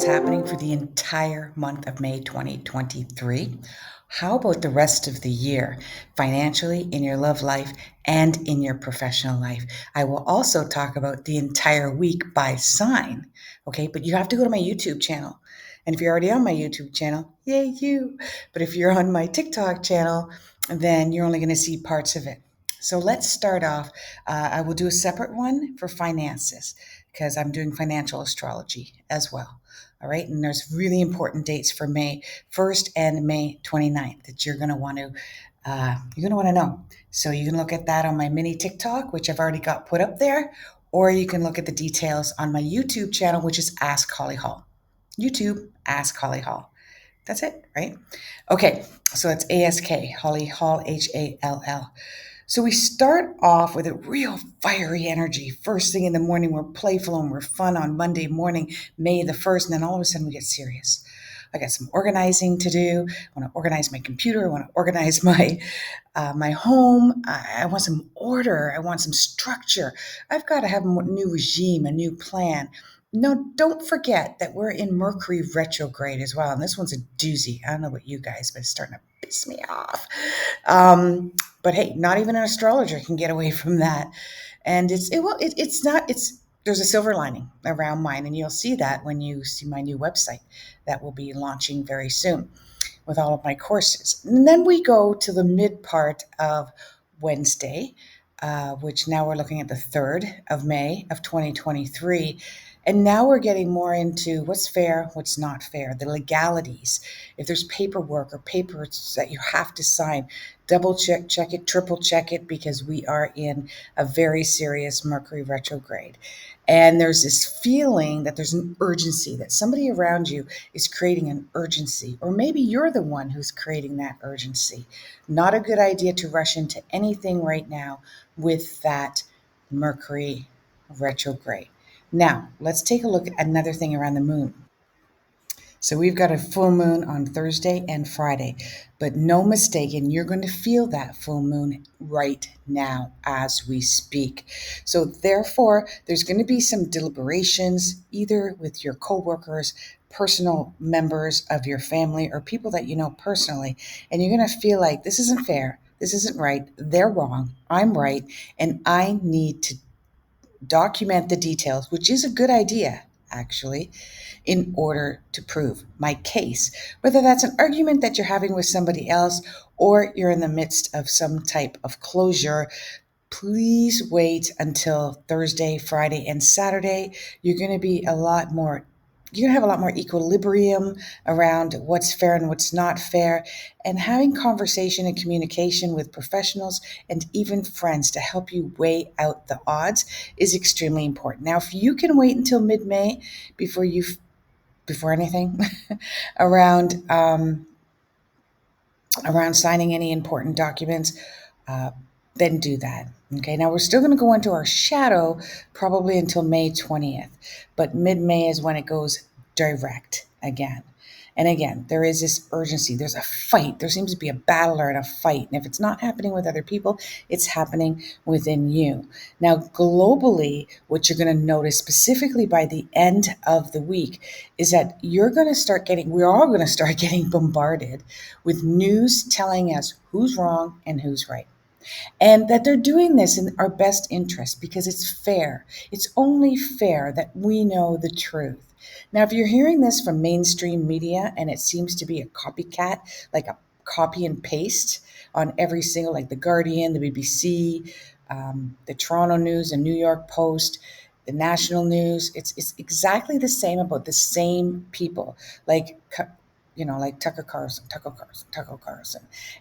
happening for the entire month of May 2023. How about the rest of the year, financially, in your love life, and in your professional life? I will also talk about the entire week by sign, okay? But you have to go to my YouTube channel. And if you're already on my YouTube channel, yay, you. But if you're on my TikTok channel, then you're only going to see parts of it. So let's start off. I will do a separate one for finances because I'm doing financial astrology as well. All right. And there's really important dates for May 1st and May 29th that you're going to want to know. So you can look at that on my mini TikTok, which I've already got put up there, or you can look at the details on my YouTube channel, which is Ask Holly Hall. YouTube, Ask Holly Hall. That's it, right? Okay. So it's ASK, Holly Hall, HALL. So we start off with a real fiery energy. First thing in the morning, we're playful and we're fun on Monday morning, May the 1st, and then all of a sudden we get serious. I got some organizing to do. I want to organize my computer. I want to organize my home. I want some order. I want some structure. I've got to have a new regime, a new plan. No, don't forget that we're in Mercury Retrograde as well. And this one's a doozy. I don't know about you guys, but it's starting to piss me off. But hey, not even an astrologer can get away from that. And there's a silver lining around mine. And you'll see that when you see my new website that will be launching very soon with all of my courses. And then we go to the mid part of Wednesday, which now we're looking at the 3rd of May of 2023. And now we're getting more into what's fair, what's not fair, the legalities. If there's paperwork or papers that you have to sign, double check it, triple check it, because we are in a very serious Mercury retrograde. And there's this feeling that there's an urgency, that somebody around you is creating an urgency, or maybe you're the one who's creating that urgency. Not a good idea to rush into anything right now with that Mercury retrograde. Now, let's take a look at another thing around the moon. So we've got a full moon on Thursday and Friday, but no mistake, and you're going to feel that full moon right now as we speak. So therefore, there's going to be some deliberations either with your coworkers, personal members of your family, or people that you know personally, and you're going to feel like this isn't fair, this isn't right, they're wrong, I'm right, and I need to document the details, which is a good idea, actually, in order to prove my case. Whether that's an argument that you're having with somebody else or you're in the midst of some type of closure, please wait until Thursday, Friday, and Saturday. You're going to be you're going to have a lot more equilibrium around what's fair and what's not fair, and having conversation and communication with professionals and even friends to help you weigh out the odds is extremely important. Now, if you can wait until mid-May before anything around around signing any important documents, then do that. Okay, now we're still going to go into our shadow probably until May 20th, but mid-May is when it goes direct again. And again, there is this urgency. There's a fight. There seems to be a battle or a fight. And if it's not happening with other people, it's happening within you. Now, globally, what you're going to notice specifically by the end of the week is that we're all going to start getting bombarded with news telling us who's wrong and who's right. And that they're doing this in our best interest because it's fair. It's only fair that we know the truth. Now, if you're hearing this from mainstream media and it seems to be a copycat, like a copy and paste on every single, like The Guardian, the BBC, the Toronto News, the New York Post, the National News, it's exactly the same about the same people, like like Tucker Carlson.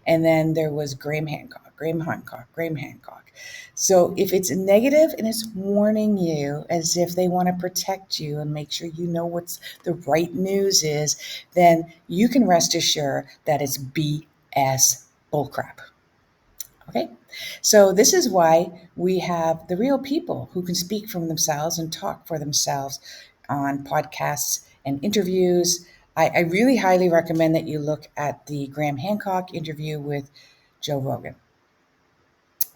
And then there was Graham Hancock. So if it's negative and it's warning you as if they want to protect you and make sure you know what's the right news is, then you can rest assured that it's BS bullcrap. Okay, so this is why we have the real people who can speak for themselves and talk for themselves on podcasts and interviews. I really highly recommend that you look at the Graham Hancock interview with Joe Rogan.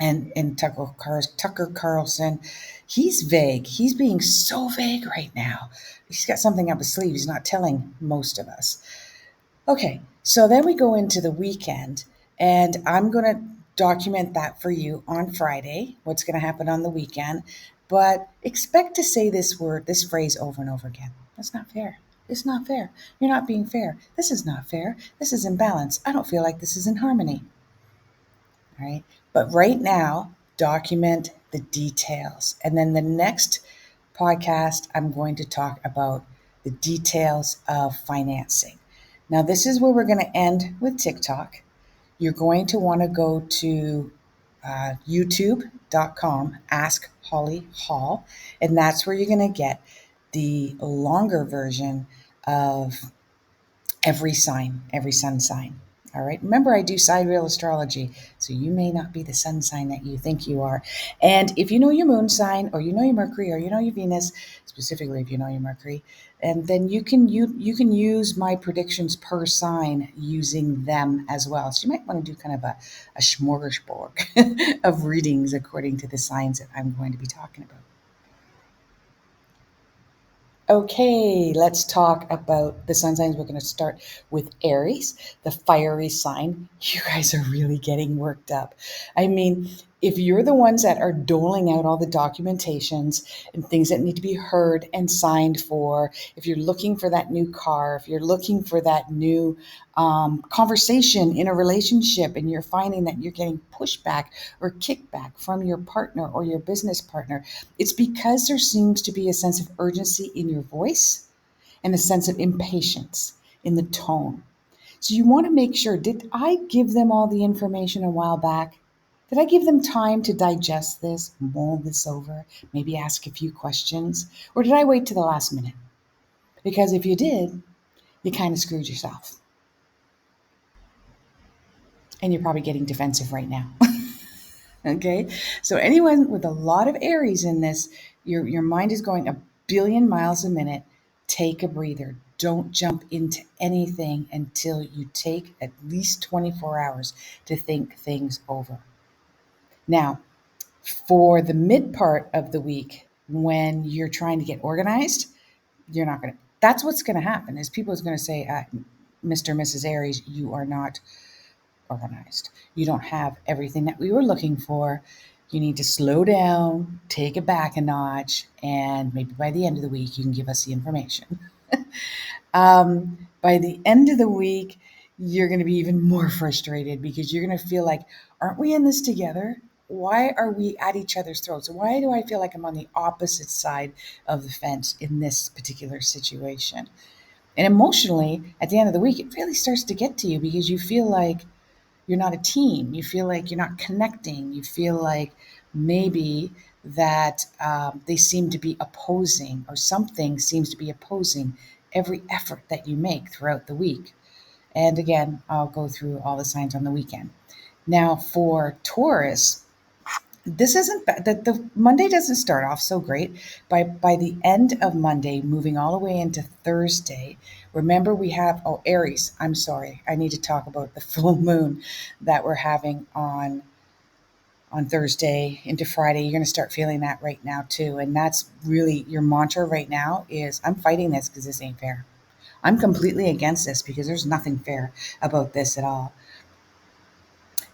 and Tucker Carlson, he's vague. He's being so vague right now. He's got something up his sleeve. He's not telling most of us. Okay, so then we go into the weekend, and I'm going to document that for you on Friday, what's going to happen on the weekend. But expect to say this phrase over and over again. That's not fair. It's not fair. You're not being fair. This is not fair. This is imbalance. I don't feel like this is in harmony. All right. But right now, document the details. And then the next podcast, I'm going to talk about the details of financing. Now, this is where we're going to end with TikTok. You're going to want to go to youtube.com, Ask Holly Hall, and that's where you're going to get the longer version of every sign, every sun sign. All right. Remember, I do sidereal astrology, so you may not be the sun sign that you think you are. And if you know your moon sign, or you know your Mercury, or you know your Venus, specifically if you know your Mercury, and then you can use my predictions per sign using them as well. So you might want to do kind of a smorgasbord of readings according to the signs that I'm going to be talking about. Okay, let's talk about the sun signs. We're going to start with Aries, the fiery sign. You guys are really getting worked up. I mean, if you're the ones that are doling out all the documentations and things that need to be heard and signed for, if you're looking for that new car, if you're looking for that new conversation in a relationship and you're finding that you're getting pushback or kickback from your partner or your business partner, it's because there seems to be a sense of urgency in your voice and a sense of impatience in the tone. So you want to make sure, did I give them all the information a while back? Did I give them time to digest this, mull this over, maybe ask a few questions? Or did I wait to the last minute? Because if you did, you kind of screwed yourself. And you're probably getting defensive right now. Okay. So anyone with a lot of Aries in this, your mind is going a billion miles a minute. Take a breather. Don't jump into anything until you take at least 24 hours to think things over. Now, for the mid part of the week, when you're trying to get organized, you're not going to. That's what's going to happen. Is people is going to say, Mr. and Mrs. Aries, you are not organized. You don't have everything that we were looking for. You need to slow down, take it back a notch, and maybe by the end of the week, you can give us the information. By the end of the week, you're going to be even more frustrated because you're going to feel like, aren't we in this together? Why are we at each other's throats? Why do I feel like I'm on the opposite side of the fence in this particular situation? And emotionally, at the end of the week, it really starts to get to you because you feel like you're not a team. You feel like you're not connecting. You feel like maybe that they seem to be opposing, or something seems to be opposing every effort that you make throughout the week. And again, I'll go through all the signs on the weekend. Now, for Taurus, this isn't bad. The Monday doesn't start off so great. By the end of Monday, moving all the way into Thursday, remember we have Aries. I'm sorry, I need to talk about the full moon that we're having on Thursday into Friday. You're going to start feeling that right now too, and that's really your mantra right now. Is I'm fighting this because this ain't fair. I'm completely against this because there's nothing fair about this at all.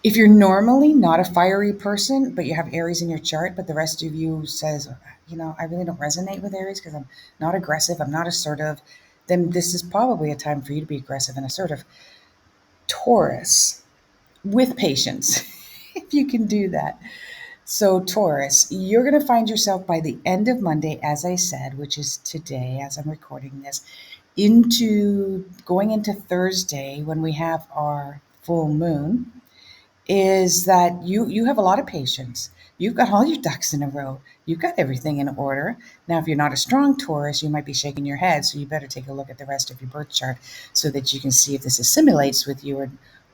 If you're normally not a fiery person, but you have Aries in your chart, but the rest of you says, I really don't resonate with Aries because I'm not aggressive, I'm not assertive, then this is probably a time for you to be aggressive and assertive. Taurus, with patience, if you can do that. So, Taurus, you're going to find yourself by the end of Monday, as I said, which is today, as I'm recording this, into going into Thursday when we have our full moon, is that you have a lot of patience. You've got all your ducks in a row. You've got everything in order. Now, if you're not a strong Taurus, you might be shaking your head. So you better take a look at the rest of your birth chart so that you can see if this assimilates with you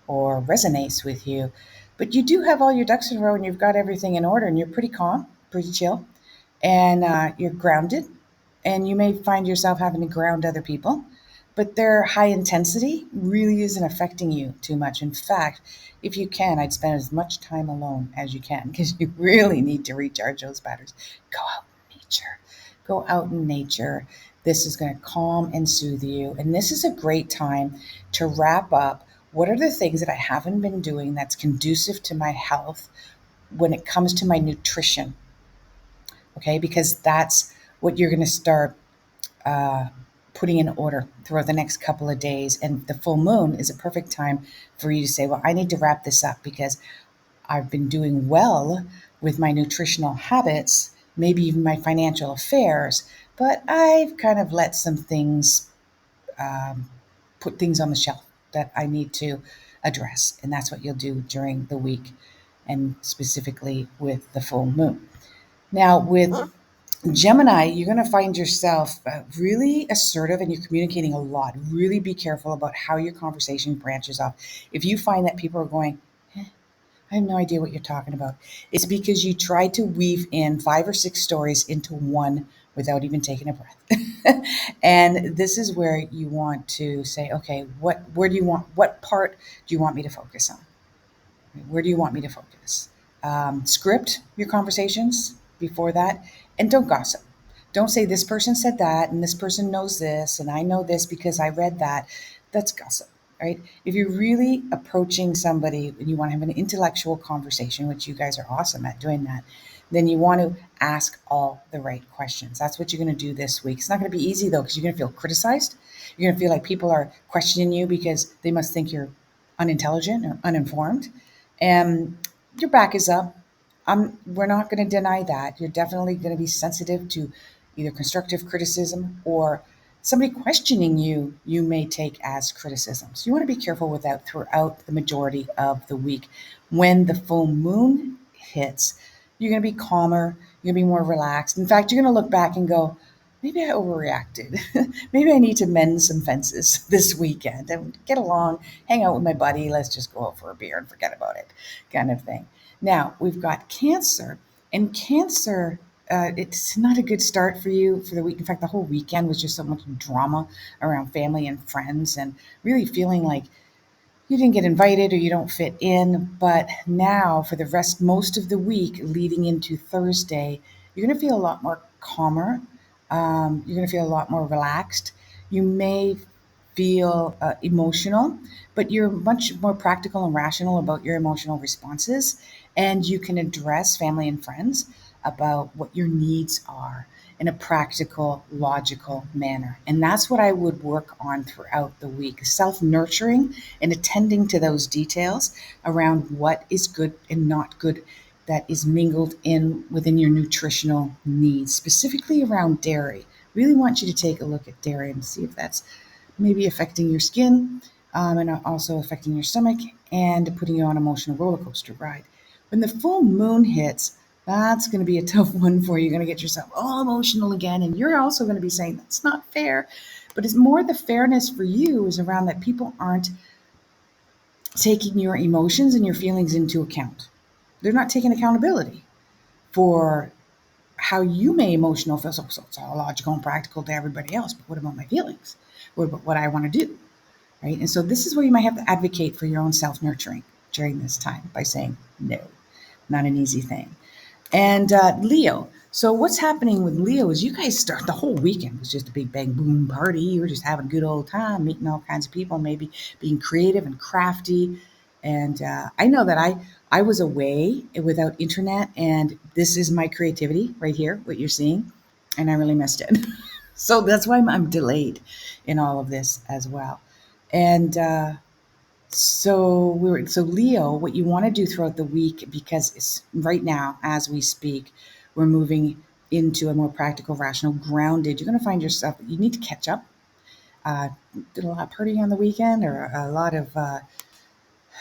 or resonates with you. But you do have all your ducks in a row and you've got everything in order and you're pretty calm, pretty chill, and you're grounded. And you may find yourself having to ground other people. but their high intensity really isn't affecting you too much. In fact, if you can, I'd spend as much time alone as you can because you really need to recharge those batteries. Go out in nature. Go out in nature. This is going to calm and soothe you. And this is a great time to wrap up what are the things that I haven't been doing that's conducive to my health when it comes to my nutrition. Okay, because that's what you're going to start uh, putting in order throughout the next couple of days. And the full moon is a perfect time for you to say, well, I need to wrap this up because I've been doing well with my nutritional habits, maybe even my financial affairs, but I've kind of let some things um, put things on the shelf that I need to address. And that's what you'll do during the week and specifically with the full moon. Now, with Gemini, you're going to find yourself really assertive and you're communicating a lot. Really be careful about how your conversation branches off. If you find that people are going, I have no idea what you're talking about, it's because you tried to weave in 5 or 6 stories into one without even taking a breath. And this is where you want to say, okay, what part do you want me to focus on? Where do you want me to focus? Script your conversations before that and don't gossip. Don't say this person said that and this person knows this and I know this because I read that. That's gossip, right? If you're really approaching somebody and you want to have an intellectual conversation, which you guys are awesome at doing that, then you want to ask all the right questions. That's what you're going to do this week. It's not going to be easy though, because you're going to feel criticized. You're going to feel like people are questioning you because they must think you're unintelligent or uninformed. And your back is up. We're not going to deny that. You're definitely going to be sensitive to either constructive criticism or somebody questioning you, you may take as criticism. So you want to be careful with that throughout the majority of the week. When the full moon hits, you're going to be calmer, you're going to be more relaxed. In fact, you're going to look back and go, maybe I overreacted. Maybe I need to mend some fences this weekend and get along, hang out with my buddy. Let's just go out for a beer and forget about it, kind of thing. Now, we've got Cancer, and Cancer, it's not a good start for you for the week. In fact, the whole weekend was just so much drama around family and friends, and really feeling like you didn't get invited or you don't fit in. But now, for the rest, most of the week leading into Thursday, you're going to feel a lot more calmer. You're going to feel a lot more relaxed. You may feel emotional, but you're much more practical and rational about your emotional responses. And you can address family and friends about what your needs are in a practical, logical manner. And that's what I would work on throughout the week, self nurturing and attending to those details around what is good and not good that is mingled in within your nutritional needs, specifically around dairy. Really want you to take a look at dairy and see if that's maybe affecting your skin and also affecting your stomach and putting you on an emotional roller coaster ride. When the full moon hits, that's going to be a tough one for you. You're going to get yourself all emotional again. And you're also going to be saying, that's not fair. But it's more the fairness for you is around that people aren't taking your emotions and your feelings into account. They're not taking accountability for how you may emotional feel. So it's all logical and practical to everybody else. But what about my feelings? What about what I want to do? Right? And so this is where you might have to advocate for your own self nurturing during this time by saying no, not an easy thing. And Leo. So what's happening with Leo is you guys start the whole weekend was just a big bang boom party. You were just having a good old time, meeting all kinds of people, maybe being creative and crafty. And I know that I was away without internet, and this is my creativity right here, what you're seeing, and I really missed it. So that's why I'm delayed in all of this as well. And so Leo, what you want to do throughout the week, because it's right now as we speak, we're moving into a more practical, rational, grounded. You're going to find yourself you need to catch up. Uh, did a lot of partying on the weekend, or a lot of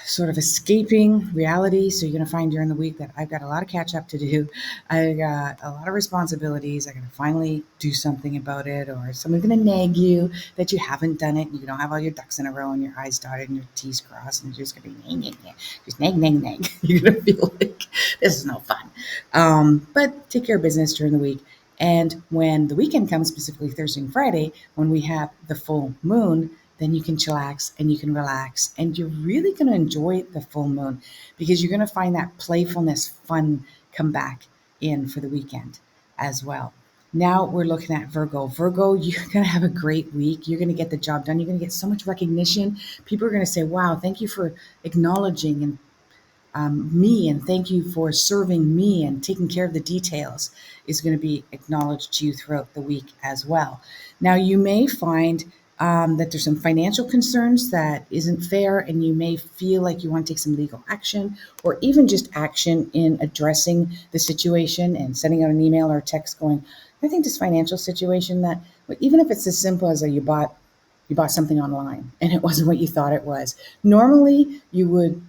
sort of escaping reality. So you're going to find during the week that I've got a lot of catch up to do. I got a lot of responsibilities. I got to finally do something about it, or someone's going to nag you that you haven't done it. And you don't have all your ducks in a row and your I's dotted and your T's crossed, and you're just going to be nag, nag, nag. Just nag, nag, nag. You're going to feel like this is no fun. But take care of business during the week And when the weekend comes, specifically Thursday and Friday, when we have the full moon, then you can chillax and you can relax. And you're really going to enjoy the full moon because you're going to find that playfulness, fun come back in for the weekend as well. Now we're looking at Virgo. Virgo, you're going to have a great week. You're going to get the job done. You're going to get so much recognition. People are going to say, wow, thank you for acknowledging and me, and thank you for serving me and taking care of the details is going to be acknowledged to you throughout the week as well. Now, you may find that there's some financial concerns that isn't fair, and you may feel like you want to take some legal action or even just action in addressing the situation and sending out an email or a text going, I think this financial situation that, even if it's as simple as you bought something online and it wasn't what you thought it was. Normally, you would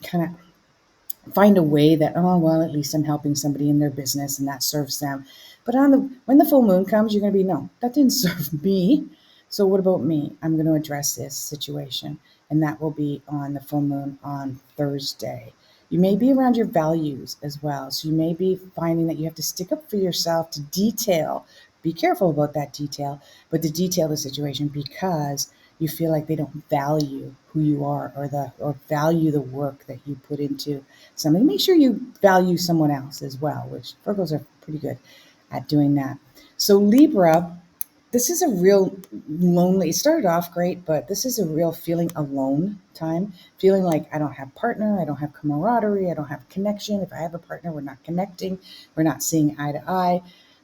kind of find a way that, oh well, at least I'm helping somebody in their business and that serves them. But when the full moon comes, you're going to be, no, that didn't serve me. So what about me? I'm going to address this situation, and that will be on the full moon on Thursday. You may be around your values as well. So you may be finding that you have to stick up for yourself to detail. Be careful about that detail, but to detail the situation because you feel like they don't value who you are or value the work that you put into something. Make sure you value someone else as well, which Virgos are pretty good at doing that. So Libra, this is a real lonely. It started off great, but this is a real feeling alone time. Feeling like I don't have partner, I don't have camaraderie, I don't have connection. If I have a partner, we're not connecting, we're not seeing eye to eye.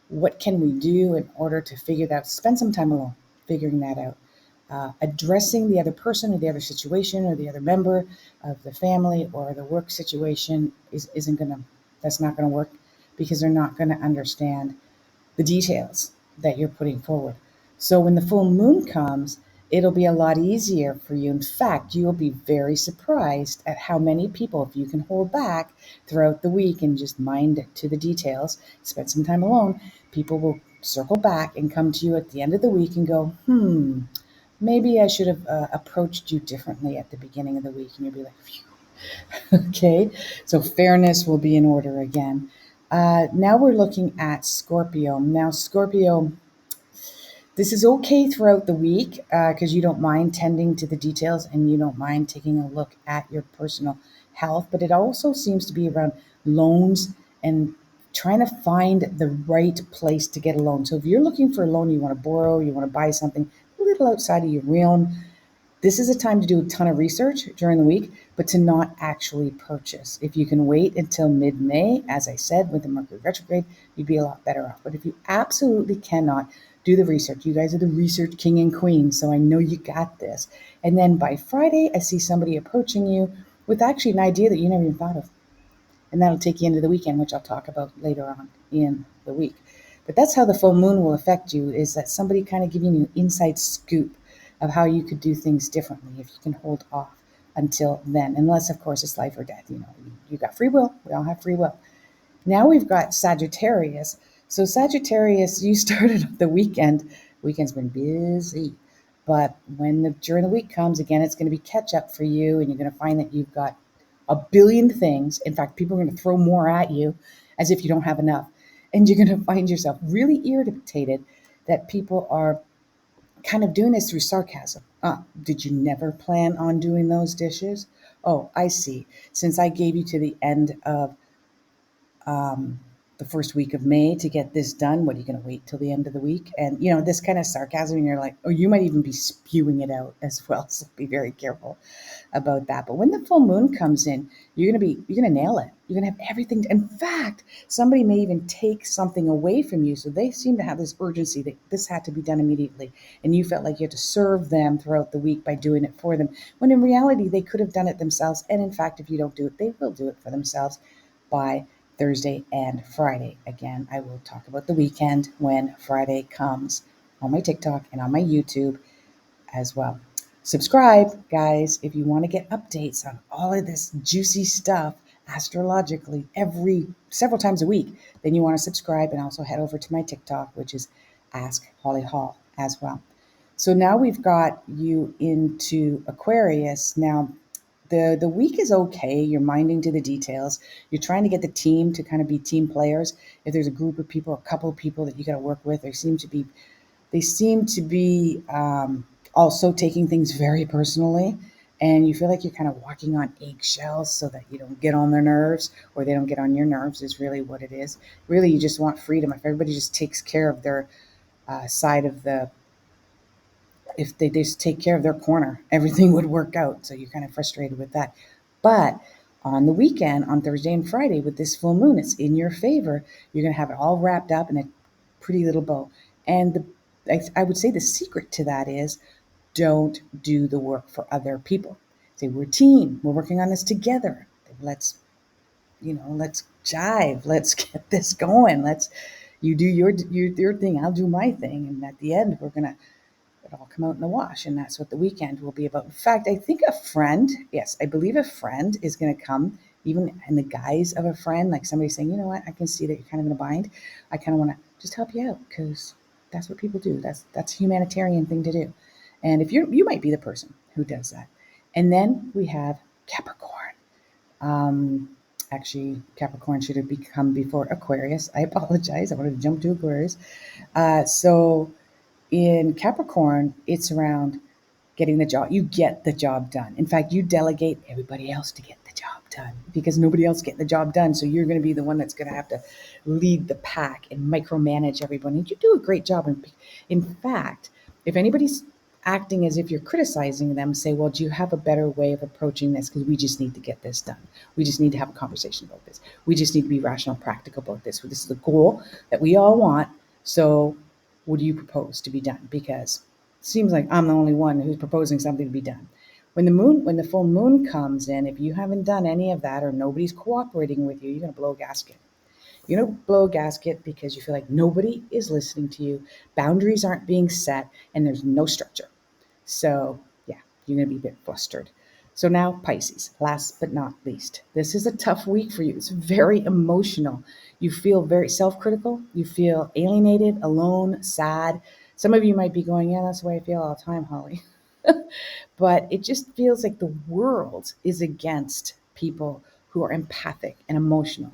What can we do in order to figure that out? Spend some time alone figuring that out. Addressing the other person or the other situation or the other member of the family or the work situation isn't gonna. That's not gonna work because they're not gonna understand the details that you're putting forward. So when the full moon comes, it'll be a lot easier for you. In fact, you will be very surprised at how many people, if you can hold back throughout the week and just mind to the details, spend some time alone, people will circle back and come to you at the end of the week and go, maybe I should have approached you differently at the beginning of the week. And you'll be like, phew. Okay. So fairness will be in order again. Now we're looking at Scorpio. Now, Scorpio, this is okay throughout the week because you don't mind tending to the details and you don't mind taking a look at your personal health, but it also seems to be around loans and trying to find the right place to get a loan. So if you're looking for a loan, you want to borrow, you want to buy something a little outside of your realm, this is a time to do a ton of research during the week, but to not actually purchase. If you can wait until mid May, as I said, with the Mercury Retrograde, you'd be a lot better off. But if you absolutely cannot, do the research. You guys are the research king and queen, so I know you got this. And then by Friday, I see somebody approaching you with actually an idea that you never even thought of. And that'll take you into the weekend, which I'll talk about later on in the week. But that's how the full moon will affect you, is that somebody kind of giving you an inside scoop of how you could do things differently if you can hold off until then. Unless, of course, it's life or death. You got free will. We all have free will. Now we've got Sagittarius. So Sagittarius, you started the weekend. Weekend's been busy. But when during the week comes, again, it's going to be catch up for you, and you're going to find that you've got a billion things. In fact, people are going to throw more at you as if you don't have enough. And you're going to find yourself really irritated that people are kind of doing this through sarcasm. Did you never plan on doing those dishes? Oh, I see. Since I gave you to the end of the first week of May to get this done, what are you going to wait till the end of the week? And, this kind of sarcasm, and you're like, oh, you might even be spewing it out as well. So be very careful about that. But when the full moon comes in, you're going to nail it. You're going to have everything. In fact, somebody may even take something away from you. So they seem to have this urgency that this had to be done immediately. And you felt like you had to serve them throughout the week by doing it for them. When in reality, they could have done it themselves. And in fact, if you don't do it, they will do it for themselves by Thursday and Friday. Again, I will talk about the weekend when Friday comes on my TikTok and on my YouTube as well. Subscribe, guys, if you want to get updates on all of this juicy stuff astrologically every several times a week. Then you want to subscribe and also head over to my TikTok, which is Ask Holly Hall as well. So now we've got you into Aquarius. Now, The week is okay. You're minding to the details. You're trying to get the team to kind of be team players. If there's a group of people, a couple of people that you got to work with, they seem to be also taking things very personally, and you feel like you're kind of walking on eggshells so that you don't get on their nerves or they don't get on your nerves. Is really what it is. Really, you just want freedom. If everybody just takes care of their side of the if they just take care of their corner, everything would work out. So you're kind of frustrated with that. But on the weekend, on Thursday and Friday, with this full moon, it's in your favor. You're going to have it all wrapped up in a pretty little bow. And I would say the secret to that is don't do the work for other people. Say, we're a team. We're working on this together. Let's, let's jive. Let's get this going. You do your thing. I'll do my thing. And at the end, we're going to it all come out in the wash. And that's what the weekend will be about. In fact, I think a friend, yes, I believe a friend is going to come, even in the guise of a friend, like somebody saying, you know what, I can see that you're kind of in a bind. I kind of want to just help you out because that's what people do. That's a humanitarian thing to do. And if you might be the person who does that. And then we have Capricorn. Um, Actually, Capricorn should have become before Aquarius. I apologize. I wanted to jump to Aquarius. So in Capricorn, it's around getting the job. You get the job done. In fact, you delegate everybody else to get the job done because nobody else get the job done. So you're going to be the one that's going to have to lead the pack and micromanage everybody. And you do a great job. And in fact, if anybody's acting as if you're criticizing them, say, well, do you have a better way of approaching this? Because we just need to get this done. We just need to have a conversation about this. We just need to be rational, practical about this. This is the goal that we all want. So what do you propose to be done? Because it seems like I'm the only one who's proposing something to be done. When the full moon comes in, if you haven't done any of that or nobody's cooperating with you, you're going to blow a gasket. You're going to blow a gasket because you feel like nobody is listening to you, boundaries aren't being set, and there's no structure. So, yeah, you're going to be a bit flustered. So, now Pisces, last but not least. This is a tough week for you. It's very emotional. You feel very self critical. You feel alienated, alone, sad. Some of you might be going, yeah, that's the way I feel all the time, Holly. But it just feels like the world is against people who are empathic and emotional.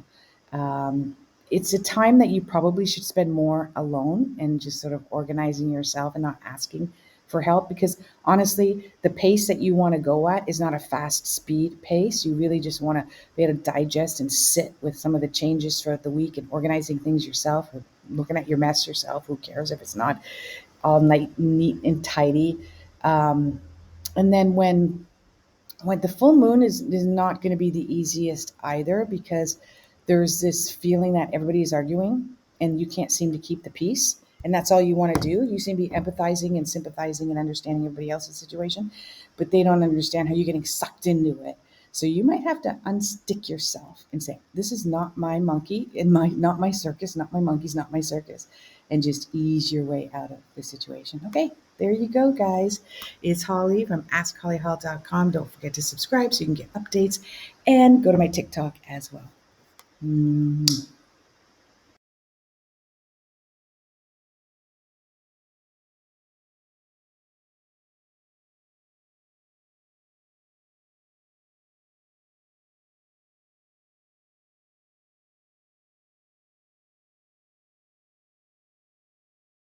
Um, it's a time that you probably should spend more alone and just sort of organizing yourself and not asking for help because honestly, the pace that you want to go at is not a fast speed pace. You really just want to be able to digest and sit with some of the changes throughout the week and organizing things yourself or looking at your mess yourself. Who cares if it's not all night neat and tidy? Um, and then when the full moon is not going to be the easiest either because there's this feeling that everybody is arguing and you can't seem to keep the peace and that's all you want to do. You seem to be empathizing and sympathizing and understanding everybody else's situation, but they don't understand how you're getting sucked into it. So you might have to unstick yourself and say, this is not my monkey and not my circus, not my monkeys, not my circus, and just ease your way out of the situation. Okay, there you go, guys. It's Holly from askhollyhall.com. Don't forget to subscribe so you can get updates and go to my TikTok as well.